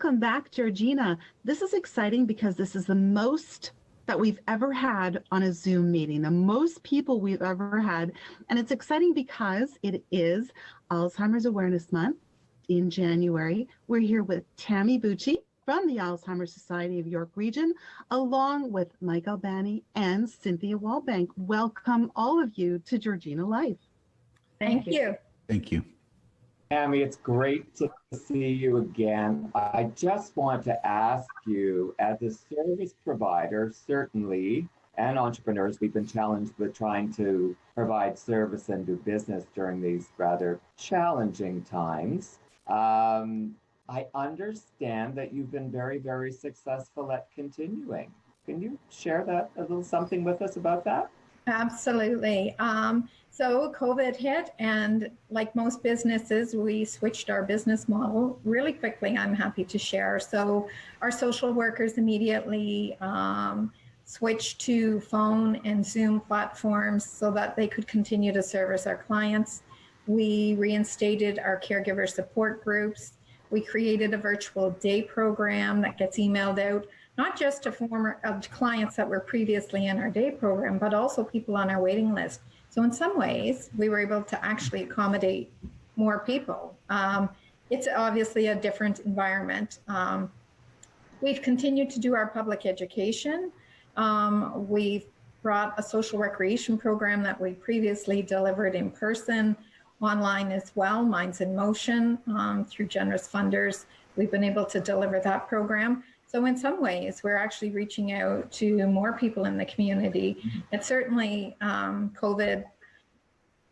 Welcome back, Georgina. This is exciting because this is the most that we've ever had on a Zoom meeting, the most people we've ever had. And it's exciting because it is Alzheimer's Awareness Month in January. We're here with Tammy Bucci from the Alzheimer's Society of York Region, along with Mike Albani and Cynthia Wallbank. Welcome, all of you, to Georgina Life. Thank you. Thank you. Tammy, it's great to see you again. I just want to ask you, as a service provider, certainly, and entrepreneurs, we've been challenged with trying to provide service and do business during these rather challenging times. I understand that you've been very, very successful at continuing. Can you share that a little something with us about that? Absolutely. So COVID hit, and like most businesses, we switched our business model really quickly, I'm happy to share. So our social workers immediately switched to phone and Zoom platforms so that they could continue to service our clients. We reinstated our caregiver support groups. We created a virtual day program that gets emailed out, not just to former clients that were previously in our day program, but also people on our waiting list. So in some ways, we were able to actually accommodate more people. It's obviously a different environment. We've continued to do our public education. We've brought a social recreation program that we previously delivered in person, online as well, Minds in Motion, through generous funders. We've been able to deliver that program. So in some ways, we're actually reaching out to more people in the community. And certainly COVID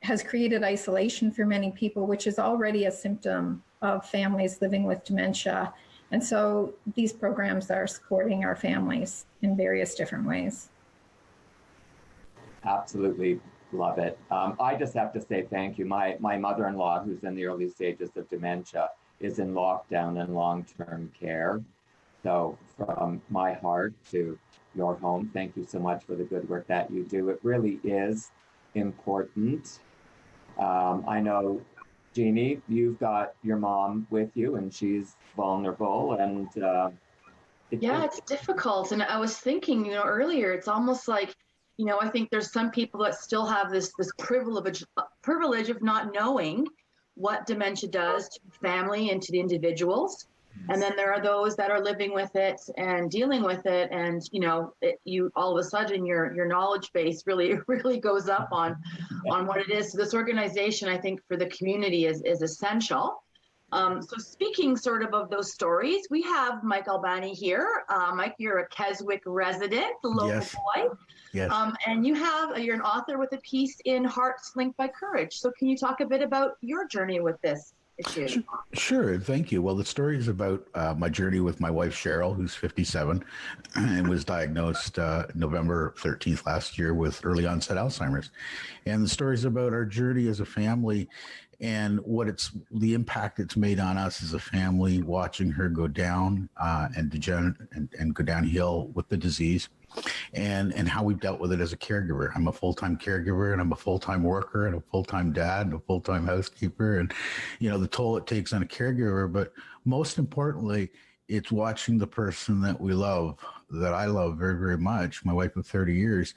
has created isolation for many people, which is already a symptom of families living with dementia. And so these programs are supporting our families in various different ways. Absolutely love it. I just have to say thank you. My mother-in-law, who's in the early stages of dementia, is in lockdown and long-term care. So from my heart to your home, thank you so much for the good work that you do. It really is important. I know, Jeannie, you've got your mom with you and she's vulnerable, and it's difficult. And I was thinking, earlier, it's almost like, I think there's some people that still have this privilege of not knowing what dementia does to the family and to the individuals. And then there are those that are living with it and dealing with it, and you all of a sudden your knowledge base really goes up on what it is. So this organization, I think, for the community is essential. So speaking sort of those stories, we have Mike Albani here. Mike, you're a Keswick resident, the local boy. Yes. And you're an author with a piece in Hearts Linked by Courage. So can you talk a bit about your journey with this issue? Sure. Thank you. Well, the story is about my journey with my wife, Cheryl, who's 57 and was diagnosed November 13th last year with early onset Alzheimer's. And the story is about our journey as a family and the impact it's made on us as a family, watching her go down and degenerate and go downhill with the disease. And how we've dealt with it as a caregiver. I'm a full-time caregiver, and I'm a full-time worker, and a full-time dad, and a full-time housekeeper, and the toll it takes on a caregiver. But most importantly, it's watching the person that we love, that I love very, very much, my wife of 30 years,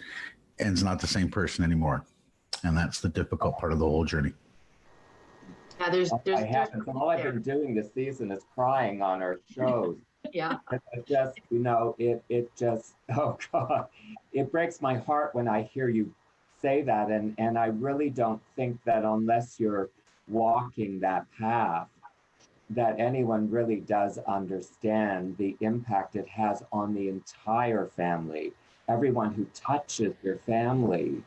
and is not the same person anymore. And that's the difficult part of the whole journey. Yeah, there's all I've been doing this season is crying on our shows. Yeah. It just, oh God, it breaks my heart when I hear you say that. And I really don't think that unless you're walking that path, that anyone really does understand the impact it has on the entire family. Everyone who touches your family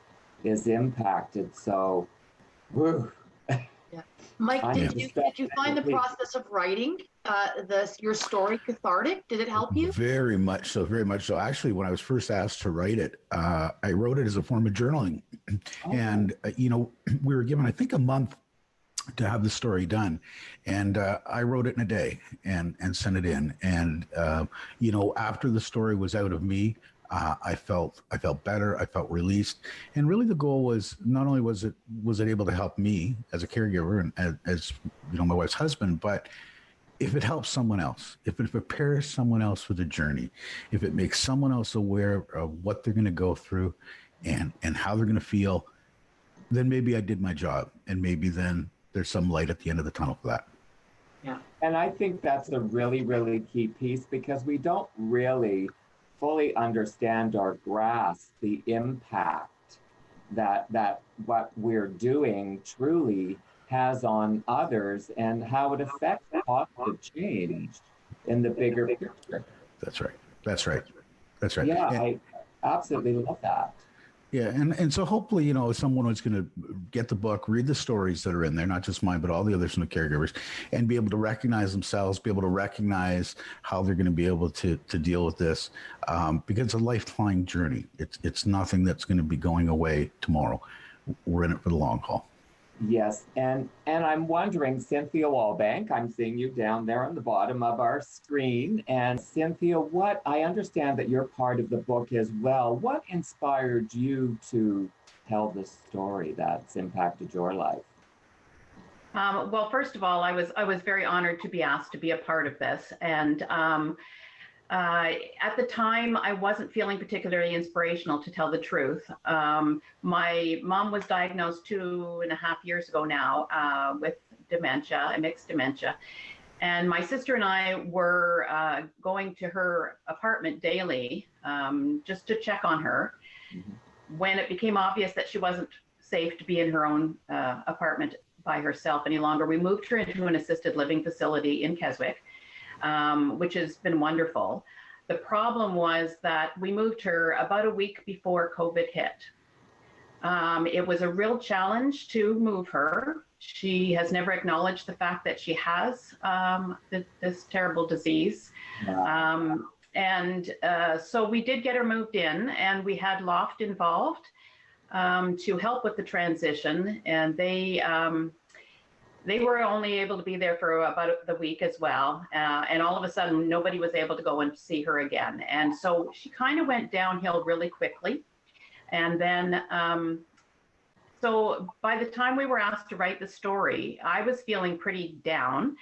is impacted. So, whew. Yeah. Mike, did you find the process of writing your story cathartic? Did it help you? Very much so, very much so. Actually, when I was first asked to write it, I wrote it as a form of journaling. Oh. And, we were given, I think, a month to have the story done. And I wrote it in a day and sent it in. And, after the story was out of me, I felt better. I felt released. And really the goal was, not only was it able to help me as a caregiver and as my wife's husband, but if it helps someone else, if it prepares someone else for the journey, if it makes someone else aware of what they're going to go through and how they're going to feel, then maybe I did my job, and maybe then there's some light at the end of the tunnel for that. Yeah. And I think that's a really, really key piece, because we don't really fully understand or grasp the impact that what we're doing truly has on others, and how it affects positive change in the bigger picture. That's right. That's right. That's right. Yeah, And, I absolutely love that. yeah, and so hopefully, someone who's going to get the book, read the stories that are in there, not just mine, but all the others from the caregivers, and be able to recognize themselves, be able to recognize how they're going to be able to deal with this, because it's a lifelong journey. It's nothing that's going to be going away tomorrow. We're in it for the long haul. Yes, and I'm wondering, Cynthia Wallbank, I'm seeing you down there on the bottom of our screen. And Cynthia, what I understand that you're part of the book as well. What inspired you to tell this story that's impacted your life? Well, first of all, I was very honored to be asked to be a part of this, and at the time, I wasn't feeling particularly inspirational, to tell the truth. My mom was diagnosed 2.5 years ago now with dementia, a mixed dementia. And my sister and I were going to her apartment daily just to check on her. Mm-hmm. When it became obvious that she wasn't safe to be in her own apartment by herself any longer, we moved her into an assisted living facility in Keswick. Which has been wonderful. The problem was that we moved her about a week before COVID hit. It was a real challenge to move her. She has never acknowledged the fact that she has this terrible disease. Wow. So we did get her moved in, and we had Loft involved to help with the transition. And they were only able to be there for about the week as well. And all of a sudden, nobody was able to go and see her again. And so she kind of went downhill really quickly. And then, so by the time we were asked to write the story, I was feeling pretty down.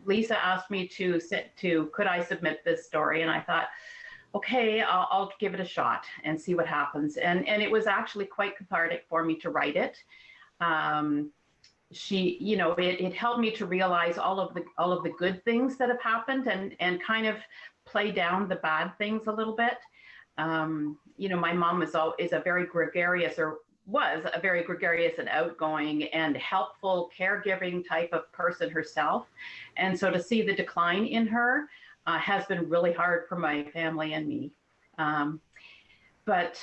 Lisa asked me could I submit this story? And I thought, okay, I'll give it a shot and see what happens. And it was actually quite cathartic for me to write it. It helped me to realize all of the good things that have happened, and kind of play down the bad things a little bit. My mom is a very gregarious, or was a very gregarious and outgoing and helpful caregiving type of person herself. And so to see the decline in her has been really hard for my family and me. But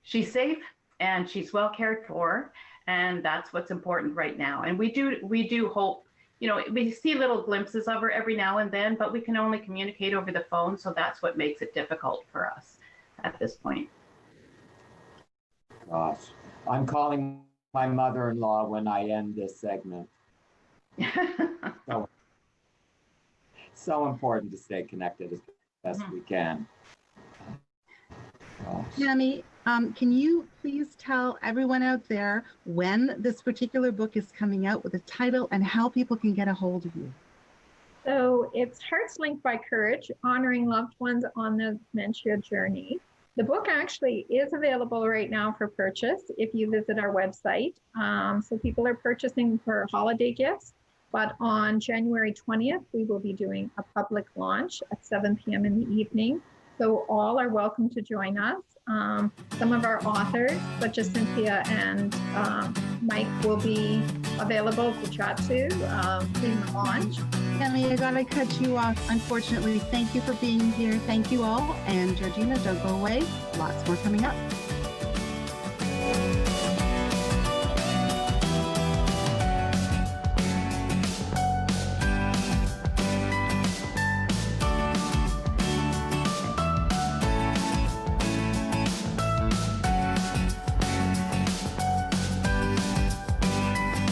she's safe and she's well cared for. And that's what's important right now. And we do hope, we see little glimpses of her every now and then, but we can only communicate over the phone. So that's what makes it difficult for us at this point. Gosh, I'm calling my mother-in-law when I end this segment. So important to stay connected as best we can. Tammy, can you please tell everyone out there when this particular book is coming out, with the title, and how people can get a hold of you? So it's Hearts Linked by Courage, Honoring Loved Ones on the Dementia Journey. The book actually is available right now for purchase if you visit our website. So people are purchasing for holiday gifts, but on January 20th, we will be doing a public launch at 7 p.m. in the evening. So all are welcome to join us. Some of our authors, such as Cynthia and Mike, will be available to chat to during the launch. Tammy, I gotta cut you off, unfortunately. Thank you for being here. Thank you all. And Georgina, don't go away. Lots more coming up.